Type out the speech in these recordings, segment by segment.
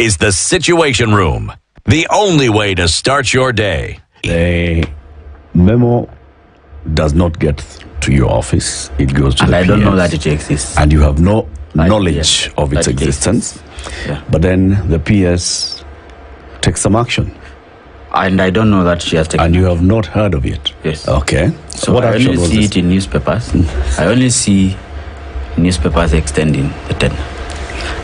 is the Situation Room, the only way to start your day. The memo does not get to your office. It goes to and the I don't PS. know that it exists. And you have no knowledge of its existence. Yeah. But then the PS takes some action. And I don't know that she has taken. And you have not heard of it. Yes. Okay. So what I action only was see this? it in newspapers. I only see newspapers extending the tender.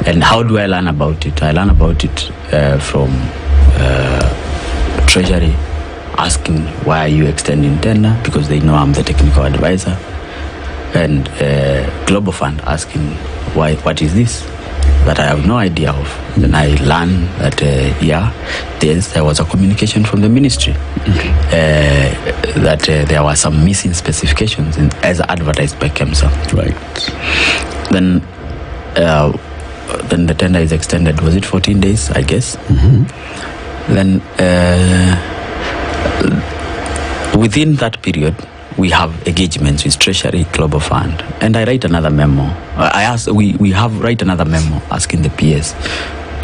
And how do I learn about it? I learn about it from Treasury asking, why are you extending tender? Because they know I'm the technical advisor. And Global Fund asking, why? What is this? That I have no idea of. Then I learned that, there was a communication from the ministry that there were some missing specifications as advertised by KEMSA. Right. Then the tender is extended. Was it 14 days, I guess? Then within that period, we have engagements with Treasury, Global Fund, and I write another memo. We write another memo asking the PS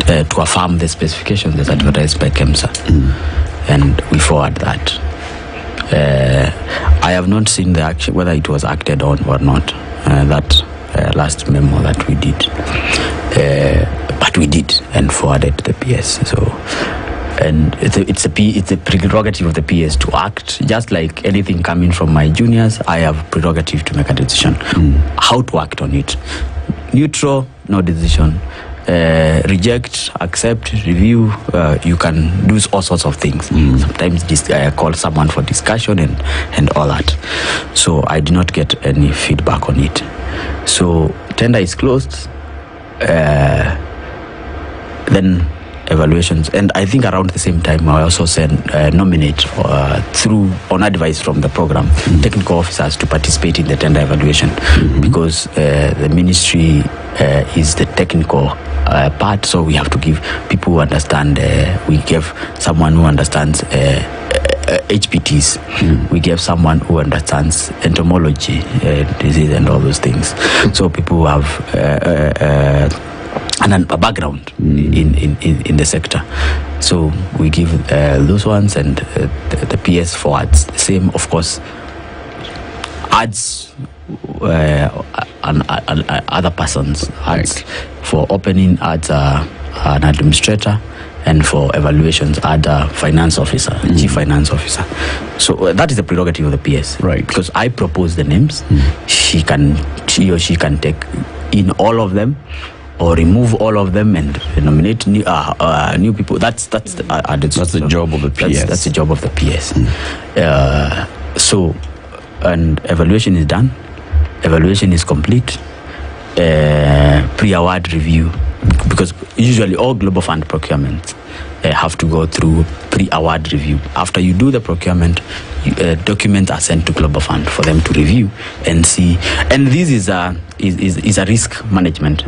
to affirm the specifications as advertised by KEMSA, and we forward that. I have not seen the action, whether it was acted on or not. That last memo that we did, but we did and forwarded to the PS. So. And it's a prerogative of the PS to act. Just like anything coming from my juniors, I have prerogative to make a decision how to act on it. Neutral, no decision. Reject, accept, review. You can do all sorts of things. Sometimes call someone for discussion and all that. So I did not get any feedback on it. So tender is closed. Then evaluations, and I think around the same time I also nominate on advice from the program technical officers to participate in the tender evaluation because the ministry is the technical part, so we have to give people who understand. We give someone who understands HPTs. We give someone who understands entomology, disease, and all those things. So people who have and a background in the sector. So we give those ones, and the PS forwards. The same, of course, adds other persons. Adds for opening, adds an administrator, and for evaluations, add a finance officer, chief finance officer. So that is the prerogative of the PS. Right. Because I propose the names, she or she can take in all of them, or remove all of them and nominate new people. That's the job of the PS. That's the job of the PS. So, and evaluation is done. Evaluation is complete. Pre-award review, because usually all Global Fund procurements have to go through pre-award review. After you do the procurement, documents are sent to Global Fund for them to review and see. And this is a risk management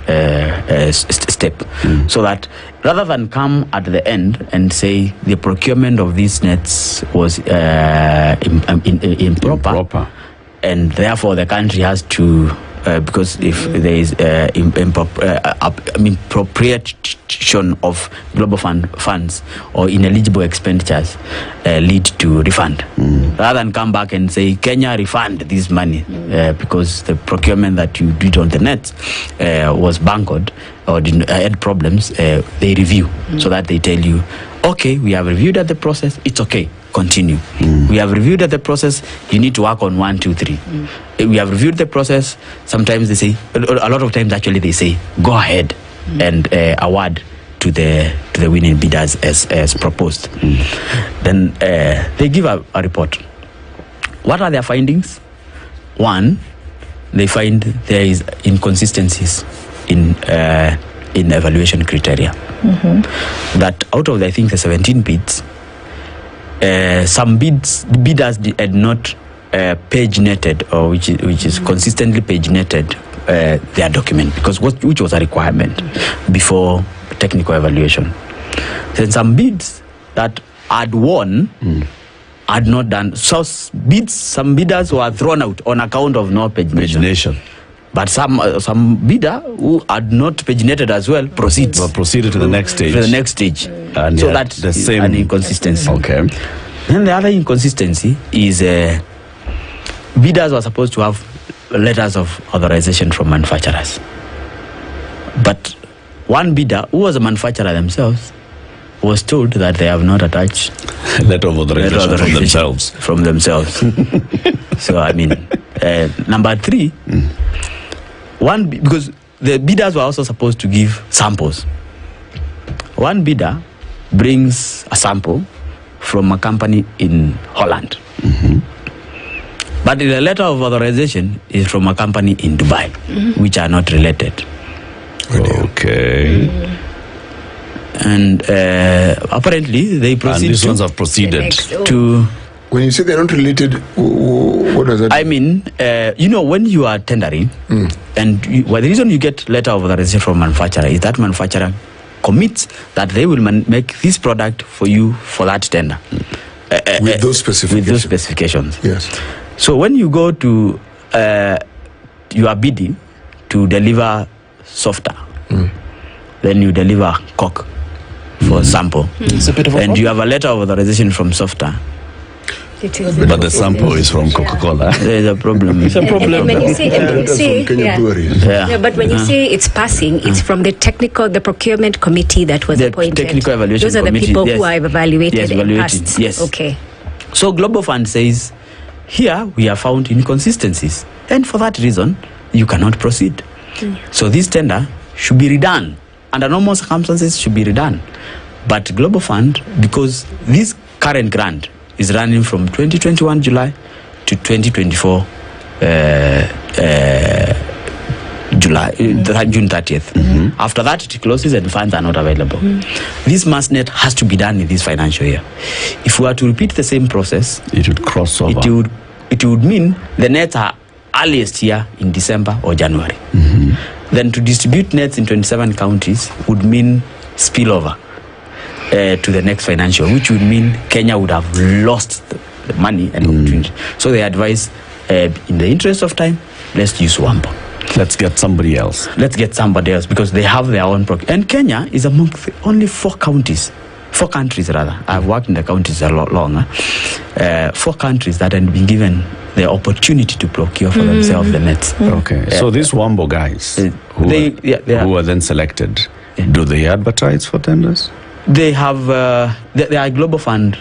step, so that rather than come at the end and say the procurement of these nets was improper, and therefore the country has to. Because if there is appropriation of Global Fund funds or ineligible expenditures lead to refund, rather than come back and say Kenya refund this money because the procurement that you did on the net was bungled or had problems, they review so that they tell you, okay, we have reviewed at the process, it's okay, continue. We have reviewed at the process, you need to work on 1, 2, 3. We have reviewed the process. Sometimes they say, a lot of times actually they say, go ahead and award to the winning bidders as proposed. Then they give a report. What are their findings? One, they find there is inconsistencies in evaluation criteria. That out of, I think, the 17 bids, some bidders had not page netted, or which is consistently page netted their document, because which was a requirement before technical evaluation. Then some bids that had won had not done. So some bidders were thrown out on account of no pagination. But some bidder who had not paginated as well proceeded to the next stage. And so that's the same an inconsistency. Okay. Then the other inconsistency is bidders were supposed to have letters of authorization from manufacturers. But one bidder, who was a manufacturer themselves, was told that they have not attached letter of authorization from themselves. So, I mean, number 3, because the bidders were also supposed to give samples. One bidder brings a sample from a company in Holland. But the letter of authorization is from a company in Dubai, which are not related. Okay. And apparently they proceed. And these ones have proceeded to. When you say they're not related, what does that mean? I mean, when you are tendering, and the reason you get letter of authorization from manufacturer is that manufacturer commits that they will make this product for you for that tender. With those specifications. Yes. So when you go to, you are bidding to deliver softer, then you deliver coke for sample. It's a bit of a and problem. you have a letter of authorization from softer. But the sample is from Coca-Cola. There's a problem. It's a problem. And when you say, but when you say it's passing, it's from the procurement committee that was appointed. Technical evaluation Those are committee, the people who are evaluated and passed. Yes. Okay. So Global Fund says, here we have found inconsistencies, and for that reason, you cannot proceed. So this tender should be redone. Under normal circumstances, should be redone. But Global Fund, because this current grant is running from 2021 July to 2024 June 30th. After that, it closes and funds are not available. This mass net has to be done in this financial year. If we were to repeat the same process, it would cross over. It would mean the nets are earliest here in December or January. Then to distribute nets in 27 counties would mean spillover to the next financial, which would mean Kenya would have lost the money and opportunity. So they advise, in the interest of time, let's use WAMBO. Let's get somebody else. Because they have their own and Kenya is among the only 4 countries. 4 countries rather. I've worked in the counties a lot longer. 4 countries that have been given the opportunity to procure for themselves the nets. Okay. So these WAMBO guys who are then selected, do they advertise for tenders? They have they are Global Fund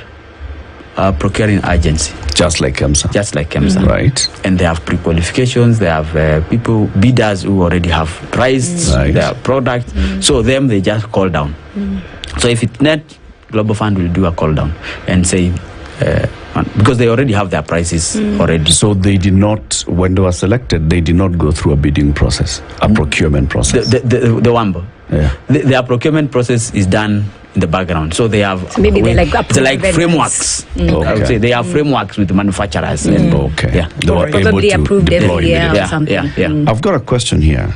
procuring agency. Just like KEMSA. Right. And they have pre-qualifications. They have bidders who already have priced their product. So them, they just call down. So if it's net, Global Fund will do a call down and say, because they already have their prices already. So they did not, when they were selected, they did not go through a bidding process, a procurement process. The WAMBO. Yeah. Their procurement process is done in the background. So they have they're like frameworks. I would say they have frameworks with manufacturers. And, yeah. They were probably approved every year or something. I've got a question here.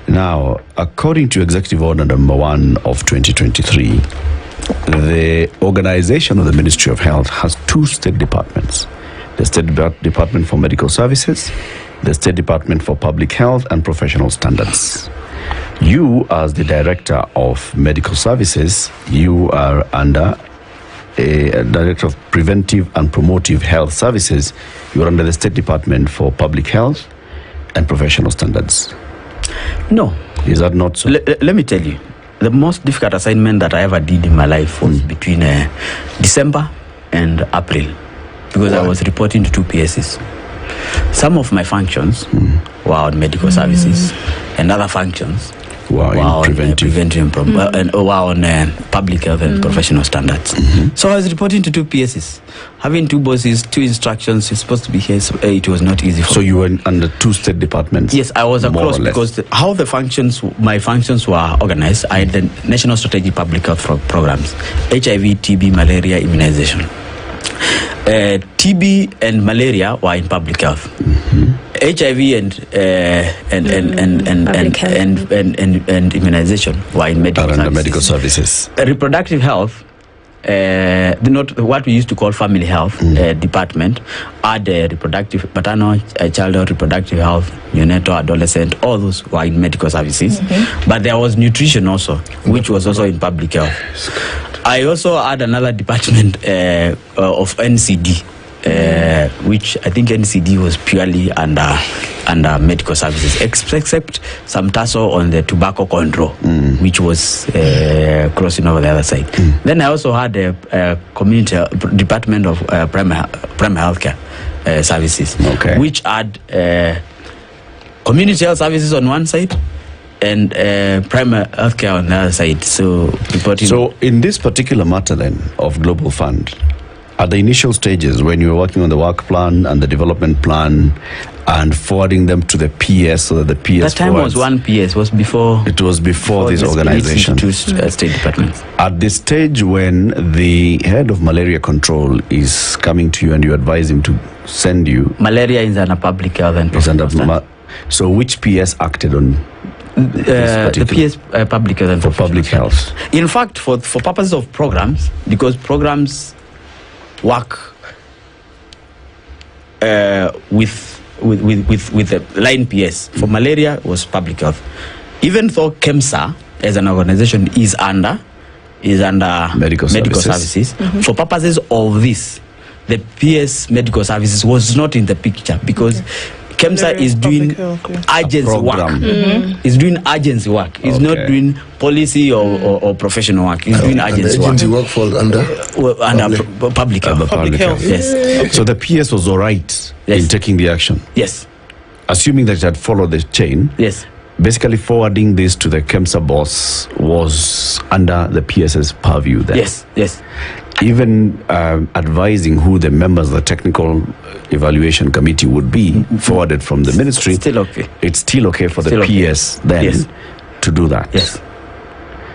Now, according to Executive Order number 1 of 2023, the organization of the Ministry of Health has 2 state departments. The State Department for Medical Services, the State Department for Public Health and Professional Standards. You, as the Director of Medical Services, you are under a Director of Preventive and Promotive Health Services. You are under the State Department for Public Health and Professional Standards. No. Is that not so? Let me tell you. The most difficult assignment that I ever did in my life was between December and April, because I was reporting to 2 PSs. Some of my functions were on medical services, and other functions were on preventive and were on public health and professional standards. So I was reporting to 2 PSs. Having 2 bosses, 2 instructions, you're supposed to be here, so it was not easy for me. So you were under 2 state departments? Yes, I was across, because how my functions were organized, I had the National Strategic Public Health Programs, HIV, TB, malaria, immunization. TB and malaria were in public health. HIV and immunization were in medical services. Medical services. Reproductive health not what we used to call family health department, had maternal, childhood, reproductive health, neonatal, adolescent, all those were in medical services. But there was nutrition also, which was also in public health. I also had another department of NCD, which I think NCD was purely under medical services, except some tussle on the tobacco control, which was crossing over the other side. Then I also had a community department of primary healthcare services, which had community health services on one side and primary healthcare on the other side. So in this particular matter then of Global Fund, at the initial stages when you were working on the work plan and the development plan and forwarding them to the PS so that the PS... That time was one PS, was before... It was before this organization. Two state departments. At the stage when the head of malaria control is coming to you and you advise him to send you... Malaria is under public health and... So which PS acted on... the PS public health and for public health. In fact, for purposes of programs, because programs work with the line PS. For malaria was public health. Even though KEMSA as an organization is under medical services. For purposes of this, the PS medical services was not in the picture because KEMSA is doing agency work. It's doing agency work. It's not doing policy or professional work. It's doing agency work. Agency work falls under public health. Public health. Yes. So the PS was all right in taking the action. Yes. Assuming that it had followed the chain. Yes. Basically forwarding this to the KEMSA boss was under the PS's purview then. Yes. Even advising who the members of the technical evaluation committee would be forwarded from the ministry. Still okay. It's still okay for the PS then to do that. Yes.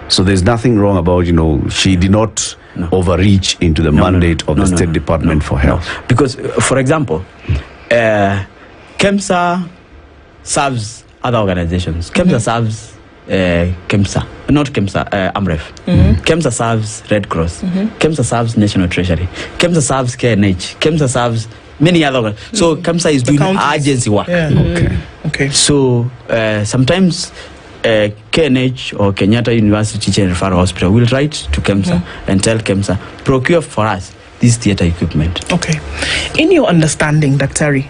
So there's nothing wrong about, she did not overreach into the mandate of the State Department for Health. Because, for example, KEMSA serves other organizations. KEMSA serves AMREF. KEMSA serves Red Cross. KEMSA serves National Treasury. KEMSA serves KNH. KEMSA serves many other. So KEMSA is doing agency work. Okay. So sometimes KNH or Kenyatta University Teaching and Referral Hospital will write to KEMSA and tell KEMSA, procure for us this theatre equipment. Okay. In your understanding, Dr.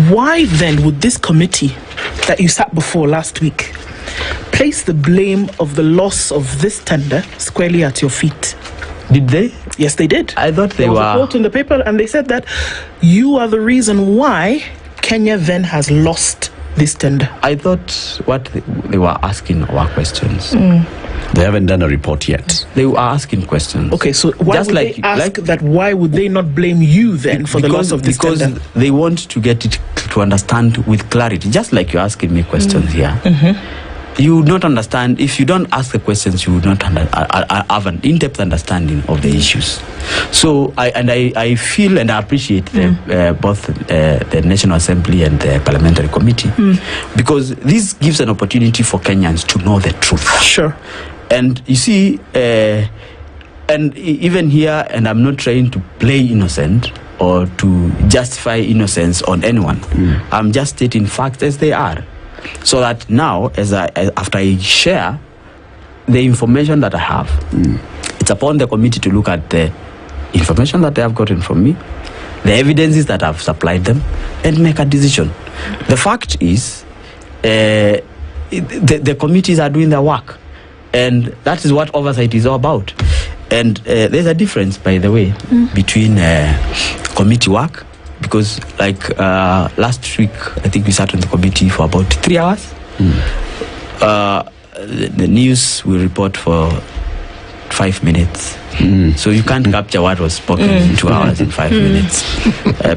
why then would this committee that you sat before last week place the blame of the loss of this tender squarely at your feet? Did they? Yes, they did. I thought there was a quote in the paper, and they said that you are the reason why Kenya then has lost this tender. I thought what they were asking were questions. They haven't done a report yet. They were asking questions. Okay, so why would they ask that? Why would they not blame you then for the loss of this tender? Because they want to get it to understand with clarity. Just like you're asking me questions here. You would not understand. If you don't ask the questions, you would not have an in-depth understanding of the issues. So I feel and I appreciate both the National Assembly and the Parliamentary Committee because this gives an opportunity for Kenyans to know the truth. Sure. And you see, and even here, and I'm not trying to play innocent or to justify innocence on anyone. I'm just stating facts as they are. So that now, after I share the information that I have, it's upon the committee to look at the information that they have gotten from me, the evidences that I've supplied them, and make a decision. The fact is, the committees are doing their work, and that is what oversight is all about. And there's a difference, by the way, between committee work. Because last week, I think we sat on the committee for about 3 hours. The news will report for 5 minutes. So you can't capture what was spoken in 2 hours and 5 minutes.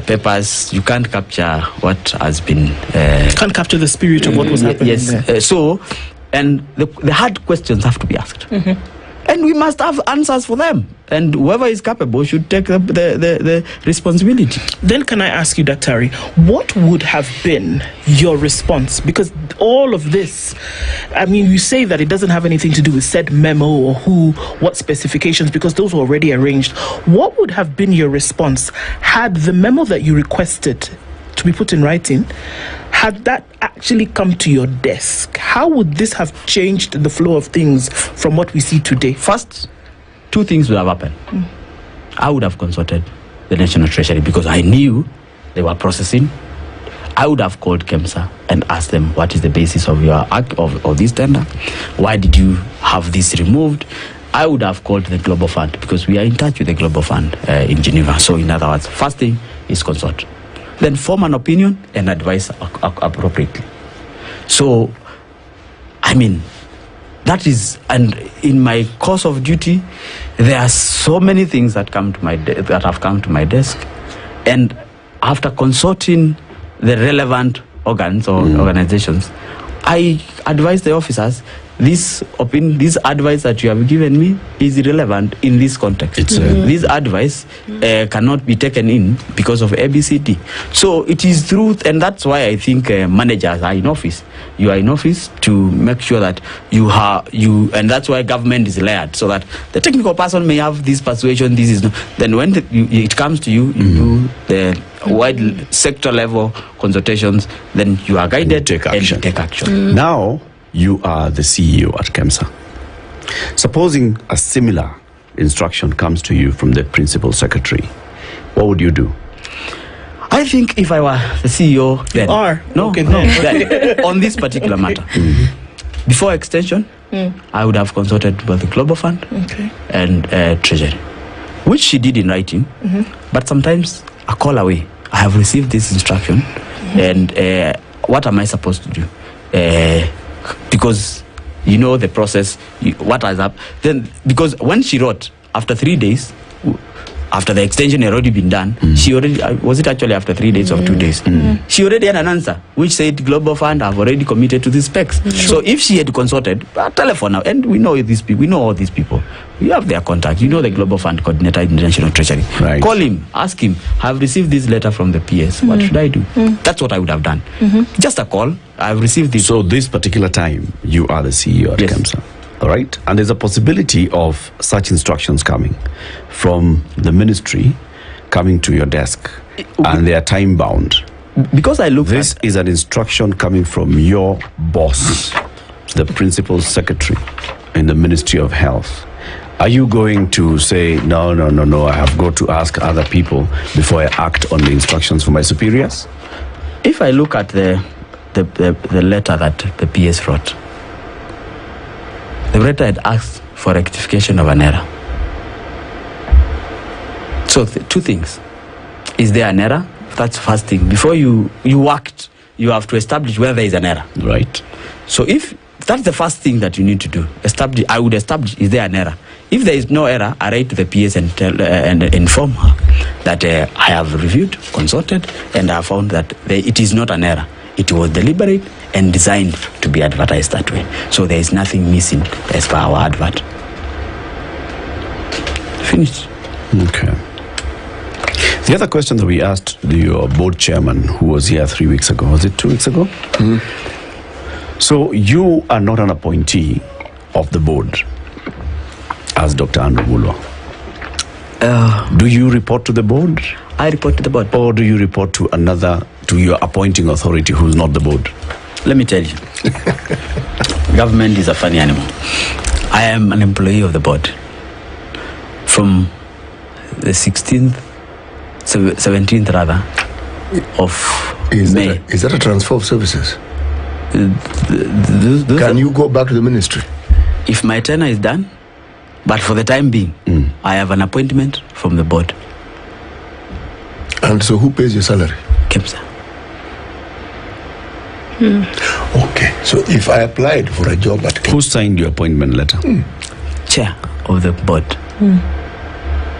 Papers, you can't capture what has been... can't capture the spirit of what was happening. Yes. And the hard questions have to be asked. And we must have answers for them. and whoever is capable should take the responsibility. Then can I ask you, Dr. what would have been your response? Because all of this, I mean, you say that it doesn't have anything to do with said memo or what specifications, because those were already arranged. What would have been your response had the memo that you requested to be put in writing, had that actually come to your desk? How would this have changed the flow of things from what we see today? First, two things would have happened. I would have consulted the National Treasury because I knew they were processing. I would have called KEMSA and asked them, what is the basis of your act of this tender? Why did you have this removed? I would have called the Global Fund because we are in touch with the Global Fund in Geneva. So in other words, first thing is consult. Then form an opinion and advise appropriately. So, I mean, that is, and in my course of duty, there are so many things that that have come to my desk, and after consulting the relevant organs or organizations, I advise the officers, this advice that you have given me is irrelevant in this context. This advice cannot be taken in because of ABCD. So it is truth, and that's why I think managers are in office. You are in office to make sure that and that's why government is layered, so that the technical person may have this persuasion, this is not. Then when it comes to you, you do the wide sector level consultations, then you are guided and take action. Now, you are the CEO at KEMSA. Supposing a similar instruction comes to you from the principal secretary, what would you do? I think if I were the CEO, then on this particular matter, before extension, I would have consulted with the Global Fund and Treasury, which she did in writing. But sometimes a call away, I have received this instruction, and what am I supposed to do? Because you know the process, what has happened. Then, because when she wrote, after 3 days, after the extension had already been done, she already, was it actually after 3 days or 2 days? She already had an answer, which said Global Fund have already committed to the specs. So if she had consulted, telephone now, and we know these people, we know all these people. We have their contact. You know the Global Fund coordinator in the National Treasury. Right. Call him, ask him, I've received this letter from the PS. What should I do? That's what I would have done. Just a call. I've received this. So this particular time, you are the CEO at KEMSA. All right? And there's a possibility of such instructions coming from the ministry, coming to your desk, and they are time bound. Because I look This is an instruction coming from your boss, the principal secretary in the Ministry of Health. Are you going to say, no, I have got to ask other people before I act on the instructions from my superiors? If I look at the letter that the PS wrote, the writer had asked for rectification of an error. So two things. Is there an error? That's the first thing. Before you act, you have to establish whether there is an error. Right. So if that's the first thing that you need to do, I would establish, is there an error? If there is no error, I write to the PS and tell and inform her that I have reviewed, consulted, and I have found that it is not an error. It was deliberate and designed to be advertised that way. So there is nothing missing as per our advert. Finished. Okay. The other question that we asked your board chairman, who was here 3 weeks ago, was it 2 weeks ago? So you are not an appointee of the board as Dr. Andrew Mulwa. Do you report to the board? I report to the board. Or do you report to your appointing authority who's not the board? Let me tell you, government is a funny animal. I am an employee of the board from the 17th rather, of May. Is that a transfer of services? Can you go back to the ministry? If my tenure is done, but for the time being, I have an appointment from the board. And so who pays your salary? KEMSA. Okay, so if I applied for a job at KEMSA... Who signed your appointment letter? Chair of the board.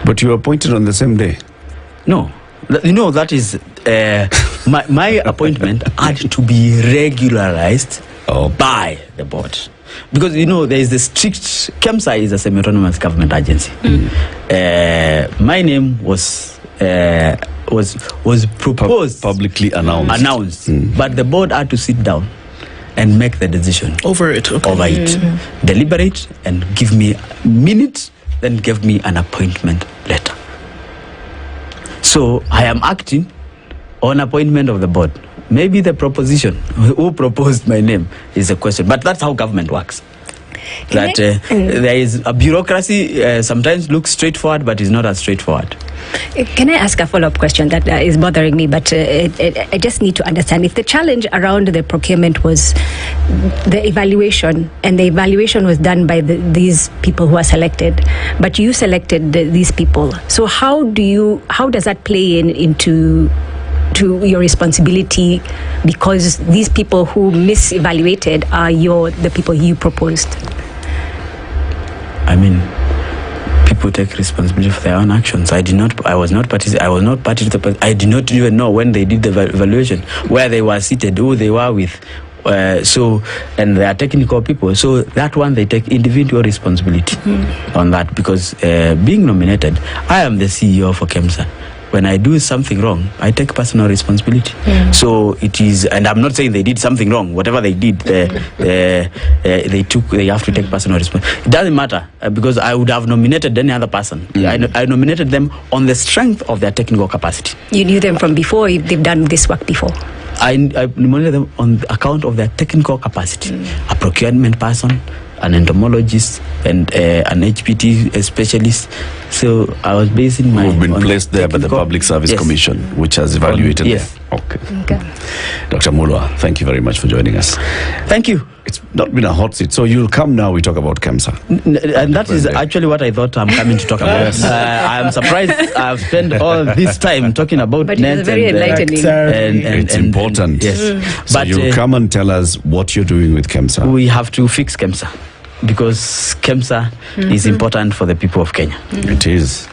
But you were appointed on the same day? No. You know, that is... my appointment had to be regularized by the board. because there is the strict. KEMSA is a semi-autonomous government agency. My name was proposed, publicly announced. But the board had to sit down and make the decision over it, deliberate, and give me minutes, then give me an appointment letter. So I am acting on appointment of the board. Maybe the proposition, who proposed my name, is a question, but that's how government works. That there is a bureaucracy, sometimes looks straightforward, but is not as straightforward. Can I ask a follow-up question that is bothering me, but I just need to understand. If the challenge around the procurement was the evaluation, and the evaluation was done by these people who are selected, but you selected these people, so how does that play into your responsibility, because these people who misevaluated are the people you proposed? I mean, people take responsibility for their own actions. I did not party to the. I did not even know when they did the evaluation, where they were seated, who they were with. And they are technical people. So that one, they take individual responsibility on that, because being nominated, I am the CEO for KEMSA. When I do something wrong, I take personal responsibility. So it is, and I'm not saying they did something wrong. Whatever they did, they have to take personal responsibility. It doesn't matter, because I would have nominated any other person. I nominated them on the strength of their technical capacity. You knew them from before? They've done this work before? I nominated them on account of their technical capacity. A procurement person, an entomologist, and an HPT specialist. So I was basing my... Who've been placed there by the Public Service Commission, which has evaluated them. Okay. Dr. Mulwa, thank you very much for joining us. Thank you. It's not been a hot seat, so you'll come now, we talk about KEMSA. And that is actually what I thought I'm coming to talk about. I'm surprised I've spent all this time talking about but net. But it's very enlightening. It's important. Yes. So but you'll come and tell us what you're doing with KEMSA. We have to fix KEMSA, because KEMSA is important for the people of Kenya. It is.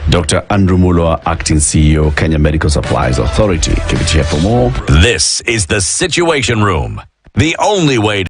Dr. Andrew Mulwa, Acting CEO, Kenya Medical Supplies Authority. Keep it here for more. This is the Situation Room, the only way